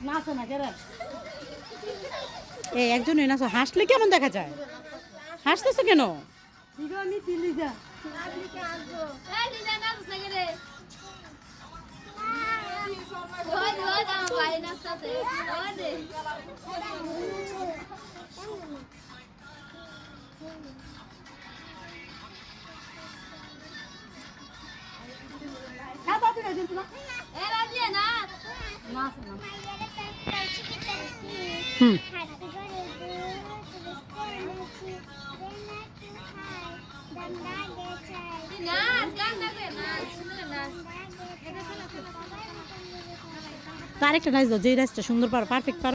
নাচে না কেন? এই একজনই নাচো, হাসলে কেমন দেখা যায়? হাসতেছো কেন? দিগো আমি তিলিজা। হ্যাঁ বাবা তুই দিন না। নাচে না। হুম। তার একটা নাচ দাও, যে নাচটা সুন্দর পারো, পারফেক্ট পারো।